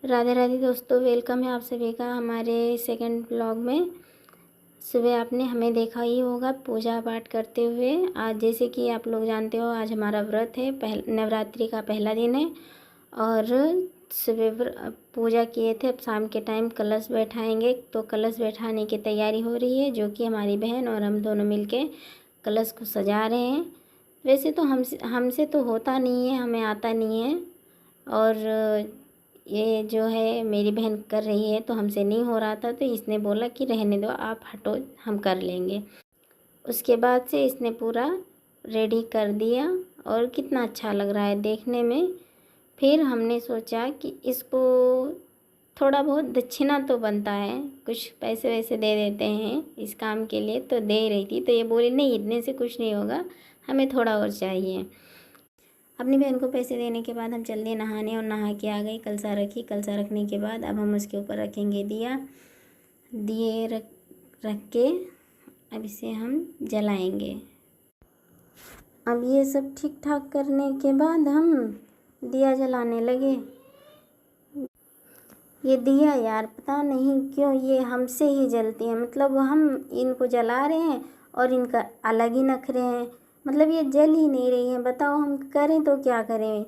राधे राधे दोस्तों, वेलकम है आप सभी का हमारे सेकंड ब्लॉग में। सुबह आपने हमें देखा ही होगा पूजा पाठ करते हुए। आज जैसे कि आप लोग जानते हो, आज हमारा व्रत है, नवरात्रि का पहला दिन है। और सुबह पूजा किए थे। अब शाम के टाइम कलश बैठाएंगे, तो कलश बैठाने की तैयारी हो रही है, जो कि हमारी बहन और हम दोनों मिलके कलश को सजा रहे हैं। वैसे तो हमसे तो होता नहीं है, हमें आता नहीं है। और ये जो है मेरी बहन कर रही है, तो हमसे नहीं हो रहा था, तो इसने बोला कि रहने दो, आप हटो, हम कर लेंगे। उसके बाद से इसने पूरा रेडी कर दिया और कितना अच्छा लग रहा है देखने में। फिर हमने सोचा कि इसको थोड़ा बहुत दक्षिणा तो बनता है, कुछ पैसे वैसे दे देते हैं इस काम के लिए। तो दे रही थी, तो ये बोली नहीं, इतने से कुछ नहीं होगा, हमें थोड़ा और चाहिए। अपनी बहन को पैसे देने के बाद हम चल दिए नहाने, और नहा के आ गई। कलसा रखी, कलसा रखने के बाद अब हम उसके ऊपर रखेंगे दिया। दिए रख के अब इसे हम जलाएंगे। अब ये सब ठीक ठाक करने के बाद हम दिया जलाने लगे। ये दिया यार पता नहीं क्यों ये हमसे ही जलती है, मतलब हम इनको जला रहे हैं और इनका अलग ही नखरे हैं। मतलब ये जल ही नहीं रही है, बताओ हम करें तो क्या करें।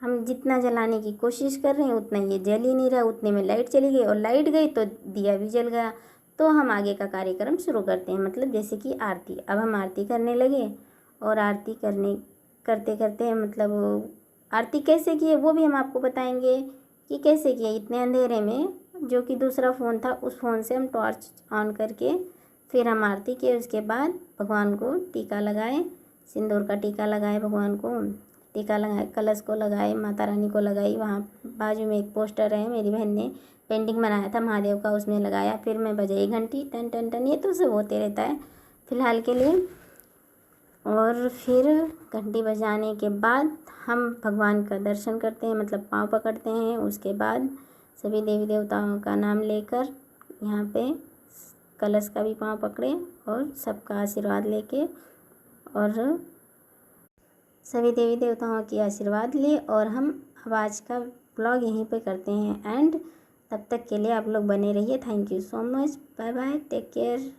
हम जितना जलाने की कोशिश कर रहे हैं उतना ये जल ही नहीं रहा। उतने में लाइट चली गई, और लाइट गई तो दिया भी जल गया। तो हम आगे का कार्यक्रम शुरू करते हैं, मतलब जैसे कि आरती। अब हम आरती करने लगे, और आरती करते करते मतलब आरती कैसे की है वो भी हम आपको बताएंगे कि कैसे किया इतने अंधेरे में। जो कि दूसरा फ़ोन था, उस फ़ोन से हम टॉर्च ऑन करके फिर हम आरती किए। उसके बाद भगवान को टीका लगाए, सिंदूर का टीका लगाए, भगवान को टीका लगाए, कलश को लगाए, माता रानी को लगाई। वहाँ बाजू में एक पोस्टर है, मेरी बहन ने पेंटिंग बनाया था महादेव का, उसमें लगाया। फिर मैं बजाई घंटी, टन टन टन, ये तो सब होते रहता है फ़िलहाल के लिए। और फिर घंटी बजाने के बाद हम भगवान का दर्शन करते हैं, मतलब पाँव पकड़ते हैं। उसके बाद सभी देवी देवताओं का नाम लेकर यहाँ पे कलश का भी पाँव पकड़े और सबका आशीर्वाद लेके, और सभी देवी देवताओं की आशीर्वाद लिए। और हम अब आज का ब्लॉग यहीं पे करते हैं एंड। तब तक के लिए आप लोग बने रहिए। Thank you so much, bye bye, take care.